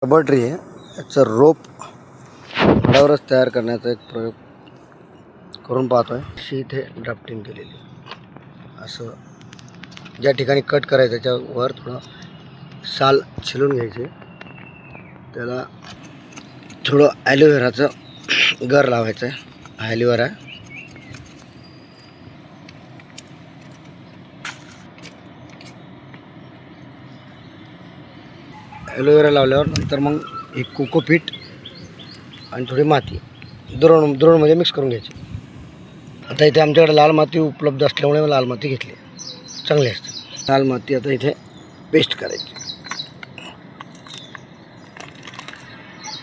Rubber tree आहे, याचं रोप झाडावरच तयार करण्याचा एक प्रयोग करून पाहतो आहे. अशी इथे ड्राफ्टिंग केलेली असं ज्या ठिकाणी कट करायचं त्याच्यावर थोडं साल छिलून घ्यायचे, त्याला थोडं ॲलोवेराचं गर लावायचं आहे. ॲलोवेरा ॲलोवेरा लावल्यावर नंतर मग एक कोकोपीट आणि थोडी माती द्रोणमध्ये मिक्स करून घ्यायची. आता इथे आमच्याकडे लाल माती उपलब्ध असल्यामुळे लाल माती घेतली, चांगली असते लाल माती. आता इथे पेस्ट करायची.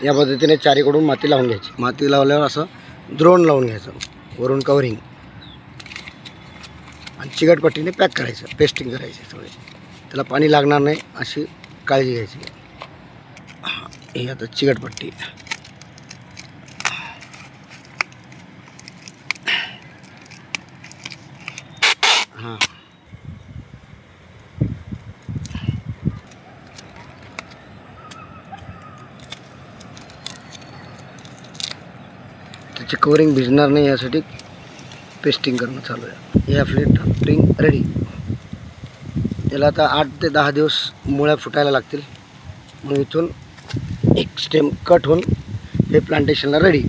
या पद्धतीने चारीकडून माती लावून घ्यायची. माती लावल्यावर असं द्रोण लावून घ्यायचं, वरून कवरिंग, आणि चिकटपट्टीने पॅक करायचं, पेस्टिंग करायची सगळे. त्याला पाणी लागणार नाही अशी काळजी घ्यायची. ही आता चिकटपट्टी हां त्याची कवरिंग भिजणार नाही यासाठी पेस्टिंग करणं चालू आहे. हे आपली ड्राफ्टिंग रेडी. त्याला आता 8 ते 10 दिवस मुळ्या फुटायला लागतील. मग इथून एक स्टेम कट होऊन हे प्लांटेशनला रेडी.